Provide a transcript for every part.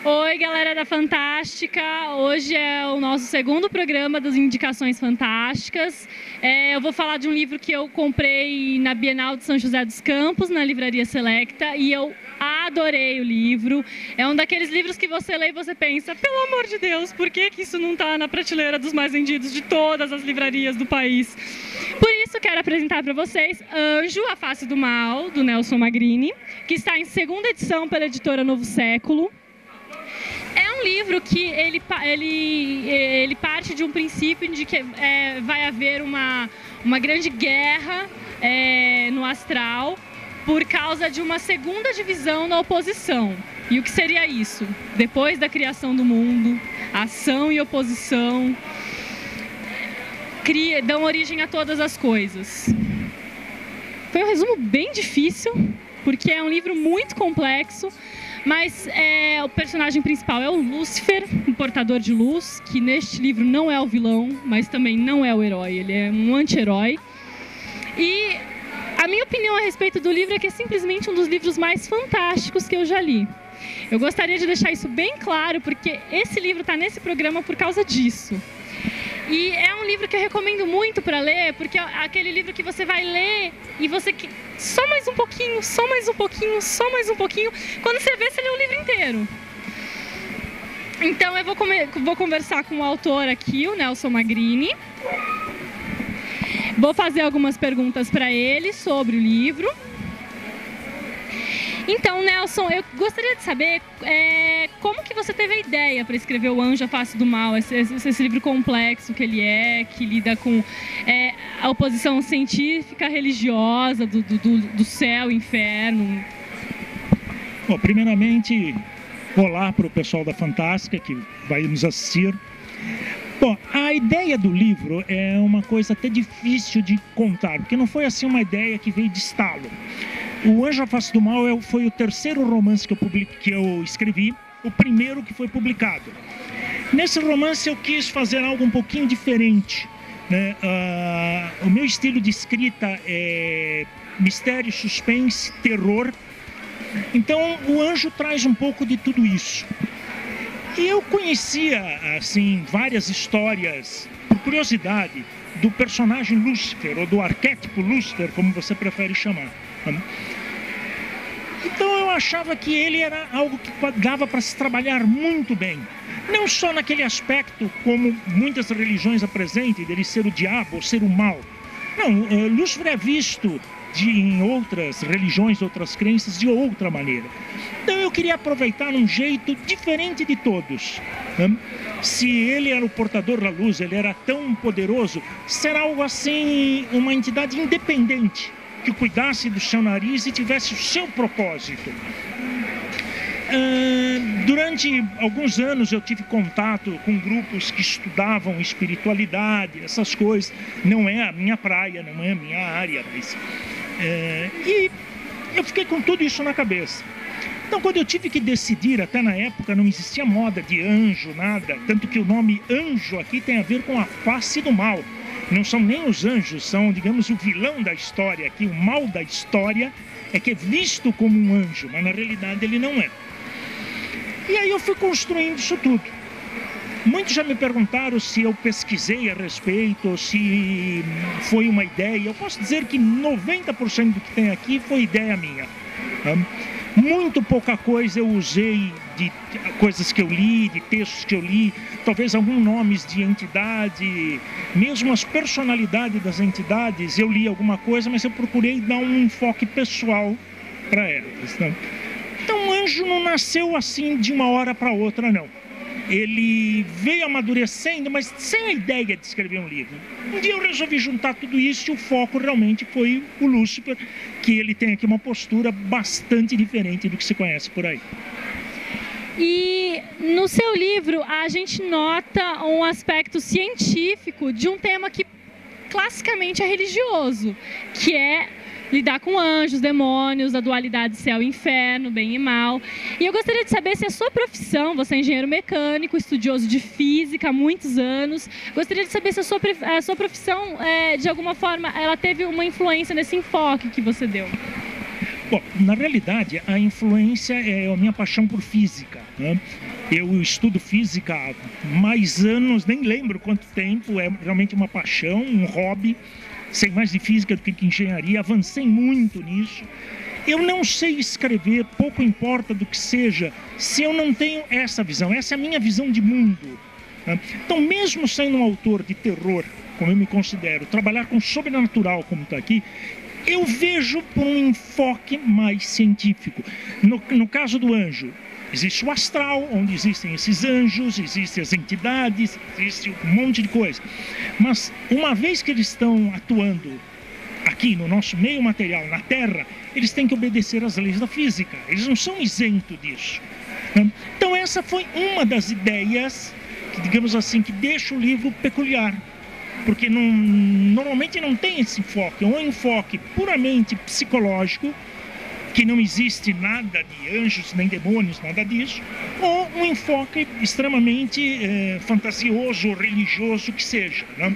Oi, galera da Fantástica! Hoje é o nosso segundo programa das Indicações Fantásticas. Eu vou falar de um livro que eu comprei na Bienal de São José dos Campos, na Livraria Selecta, e eu adorei o livro. É um daqueles livros que você lê e você pensa, pelo amor de Deus, por que isso não está na prateleira dos mais vendidos de todas as livrarias do país? Por isso, quero apresentar para vocês Anjo, a Face do Mal, do Nelson Magrini, que está em segunda edição pela editora Novo Século. É um livro que ele parte de um princípio de que vai haver uma grande guerra no astral por causa de uma segunda divisão na oposição. E o que seria isso? Depois da criação do mundo, ação e oposição dão origem a todas as coisas. Foi um resumo bem difícil, porque é um livro muito complexo. Mas o personagem principal é o Lúcifer, um portador de luz, que neste livro não é o vilão, mas também não é o herói, ele é um anti-herói. E a minha opinião a respeito do livro é que é simplesmente um dos livros mais fantásticos que eu já li. Eu gostaria de deixar isso bem claro, porque esse livro está nesse programa por causa disso. E é um livro que eu recomendo muito para ler, porque é aquele livro que você vai ler e você só mais um pouquinho, só mais um pouquinho, só mais um pouquinho. Quando você vê, você lê o livro inteiro. Então eu vou conversar com o autor aqui, o Nelson Magrini. Vou fazer algumas perguntas para ele sobre o livro. Então, Nelson, eu gostaria de saber como que você teve a ideia para escrever O Anjo, a Face do Mal, esse livro complexo que lida com a oposição científica, religiosa, do céu, inferno. Bom, primeiramente, olá para o pessoal da Fantástica que vai nos assistir. Bom, a ideia do livro é uma coisa até difícil de contar, porque não foi assim uma ideia que veio de estalo. O Anjo, a Face do Mal foi o terceiro romance que eu escrevi, o primeiro que foi publicado. Nesse romance eu quis fazer algo um pouquinho diferente, né? O meu estilo de escrita é mistério, suspense, terror. Então o Anjo traz um pouco de tudo isso. E eu conhecia assim, várias histórias, por curiosidade, do personagem Lúcifer, ou do arquétipo Lúcifer, como você prefere chamar. Então eu achava que ele era algo que dava para se trabalhar muito bem. Não só naquele aspecto, como muitas religiões apresentam, dele ser o diabo ou ser o mal. Não, Lúcifer é visto em outras religiões, outras crenças, de outra maneira. Então eu queria aproveitar um jeito diferente de todos. Se ele era o portador da luz, ele era tão poderoso, ser algo assim, uma entidade independente, que cuidasse do seu nariz e tivesse o seu propósito. Durante alguns anos eu tive contato com grupos que estudavam espiritualidade, essas coisas. Não é a minha praia, não é a minha área, mas... E eu fiquei com tudo isso na cabeça. Então, quando eu tive que decidir, até na época não existia moda de anjo, nada. Tanto que o nome anjo aqui tem a ver com a face do mal. Não são nem os anjos, são, digamos, o vilão da história aqui. O mal da história é que é visto como um anjo, mas na realidade ele não é. E aí eu fui construindo isso tudo. Muitos já me perguntaram se eu pesquisei a respeito, ou se foi uma ideia. Eu posso dizer que 90% do que tem aqui foi ideia minha. Muito pouca coisa eu usei de coisas que eu li, de textos que eu li, talvez alguns nomes de entidade, mesmo as personalidades das entidades, eu li alguma coisa, mas eu procurei dar um enfoque pessoal para elas. Né? Então o anjo não nasceu assim de uma hora para outra, não. Ele veio amadurecendo, mas sem a ideia de escrever um livro. Um dia eu resolvi juntar tudo isso e o foco realmente foi o Lúcifer, que ele tem aqui uma postura bastante diferente do que se conhece por aí. E no seu livro a gente nota um aspecto científico de um tema que classicamente é religioso, que é lidar com anjos, demônios, a dualidade céu e inferno, bem e mal. E eu gostaria de saber se a sua profissão, você é engenheiro mecânico, estudioso de física há muitos anos, gostaria de saber se a sua profissão, de alguma forma, ela teve uma influência nesse enfoque que você deu. Bom, na realidade, a influência é a minha paixão por física, né? Eu estudo física há mais anos, nem lembro quanto tempo, é realmente uma paixão, um hobby. Sei mais de física do que de engenharia, avancei muito nisso. Eu não sei escrever, pouco importa do que seja, se eu não tenho essa visão. Essa é a minha visão de mundo. Então, mesmo sendo um autor de terror, como eu me considero, trabalhar com sobrenatural, como está aqui, eu vejo por um enfoque mais científico. No caso do anjo, existe o astral, onde existem esses anjos, existem as entidades, existe um monte de coisa. Mas, uma vez que eles estão atuando aqui no nosso meio material, na Terra, eles têm que obedecer às leis da física. Eles não são isentos disso. Então, essa foi uma das ideias, digamos assim, que deixa o livro peculiar. Porque normalmente não tem esse enfoque. É um enfoque puramente psicológico, que não existe nada de anjos nem demônios, nada disso, ou um enfoque extremamente fantasioso, religioso, que seja, né?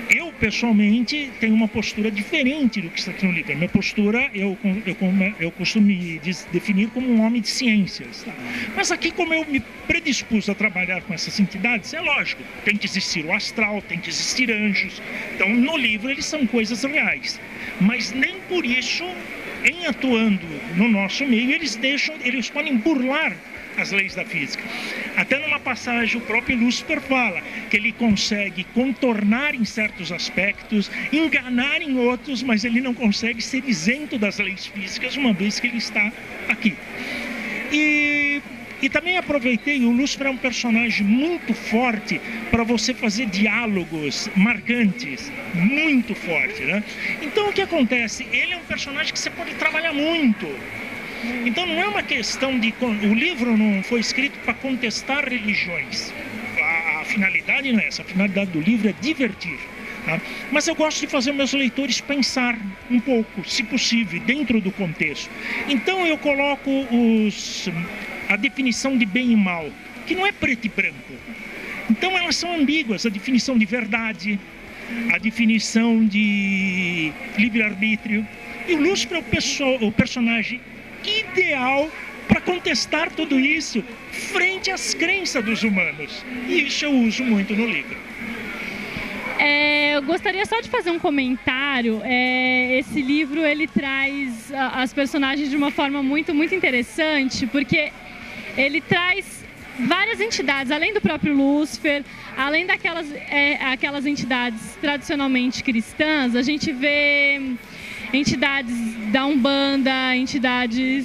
Eu, pessoalmente, tenho uma postura diferente do que está aqui no livro. A minha postura, eu costumo me definir como um homem de ciências. Tá? Mas aqui, como eu me predispus a trabalhar com essas entidades, é lógico, tem que existir o astral, tem que existir anjos. Então, no livro, eles são coisas reais. Mas nem por isso, em atuando no nosso meio, eles podem burlar as leis da física. Até numa passagem o próprio Lúcifer fala que ele consegue contornar em certos aspectos, enganar em outros, mas ele não consegue ser isento das leis físicas, uma vez que ele está aqui. E também aproveitei, o Lúcifer é um personagem muito forte para você fazer diálogos marcantes, muito forte, né? Então o que acontece? Ele é um personagem que você pode trabalhar muito. Então não é uma questão de... O livro não foi escrito para contestar religiões. A finalidade não é essa. A finalidade do livro é divertir. Tá? Mas eu gosto de fazer meus leitores pensar um pouco, se possível, dentro do contexto. Então eu coloco a definição de bem e mal, que não é preto e branco. Então elas são ambíguas. A definição de verdade, a definição de livre-arbítrio. E o Lúcifer é o personagem ideal para contestar tudo isso frente às crenças dos humanos. E isso eu uso muito no livro. Eu gostaria só de fazer um comentário. Esse livro, ele traz as personagens de uma forma muito, muito interessante, porque ele traz várias entidades, além do próprio Lúcifer, além daquelas aquelas entidades tradicionalmente cristãs, a gente vê entidades da Umbanda, a entidade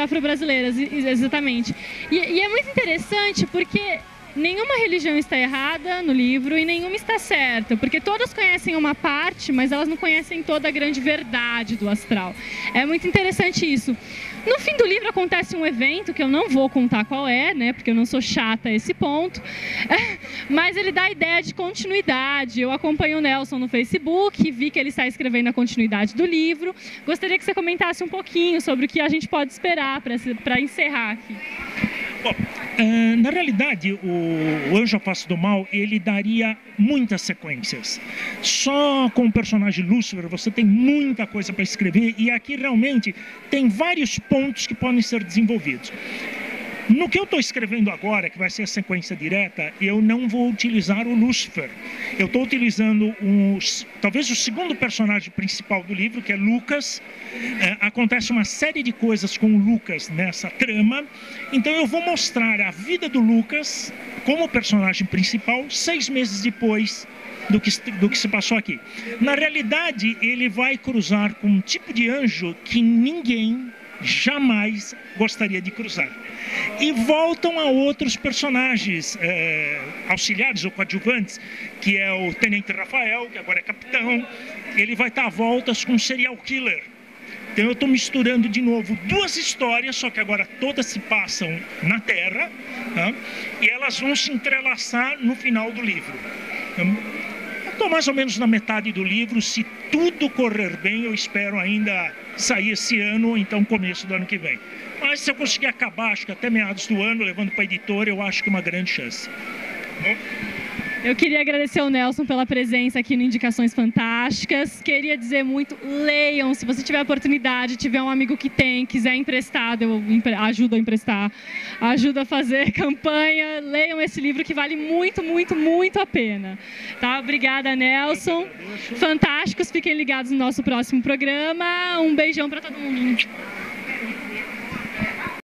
afro-brasileiras, exatamente. E é muito interessante porque nenhuma religião está errada no livro e nenhuma está certa, porque todas conhecem uma parte, mas elas não conhecem toda a grande verdade do astral. É muito interessante isso. No fim do livro acontece um evento, que eu não vou contar qual é, né, porque eu não sou chata a esse ponto, mas ele dá a ideia de continuidade. Eu acompanho o Nelson no Facebook, vi que ele está escrevendo a continuidade do livro. Gostaria que você comentasse um pouquinho sobre o que a gente pode esperar para encerrar aqui. Bom, na realidade, o Anjo à Face do Mal, ele daria muitas sequências. Só com o personagem Lúcifer você tem muita coisa para escrever, e aqui realmente tem vários pontos que podem ser desenvolvidos. No que eu estou escrevendo agora, que vai ser a sequência direta, eu não vou utilizar o Lúcifer. Eu estou utilizando talvez o segundo personagem principal do livro, que é Lucas. Acontece uma série de coisas com o Lucas nessa trama. Então eu vou mostrar a vida do Lucas como personagem principal 6 meses depois do que se passou aqui. Na realidade, ele vai cruzar com um tipo de anjo que ninguém jamais gostaria de cruzar. E voltam a outros personagens auxiliares ou coadjuvantes, que é o Tenente Rafael, que agora é capitão. Ele vai estar a voltas com um serial killer. Então eu estou misturando de novo 2 histórias, só que agora todas se passam na Terra, tá? E elas vão se entrelaçar no final do livro. Estou mais ou menos na metade do livro. Se tudo correr bem, eu espero ainda sair esse ano ou então começo do ano que vem. Mas se eu conseguir acabar, acho que até meados do ano, levando para a editora, eu acho que é uma grande chance. Bom? Eu queria agradecer ao Nelson pela presença aqui no Indicações Fantásticas. Queria dizer muito, leiam, se você tiver a oportunidade, tiver um amigo que tem, quiser emprestar, eu ajudo a emprestar, ajudo a fazer campanha, leiam esse livro que vale muito, muito, muito a pena. Tá? Obrigada, Nelson. Fantásticos, fiquem ligados no nosso próximo programa. Um beijão para todo mundo.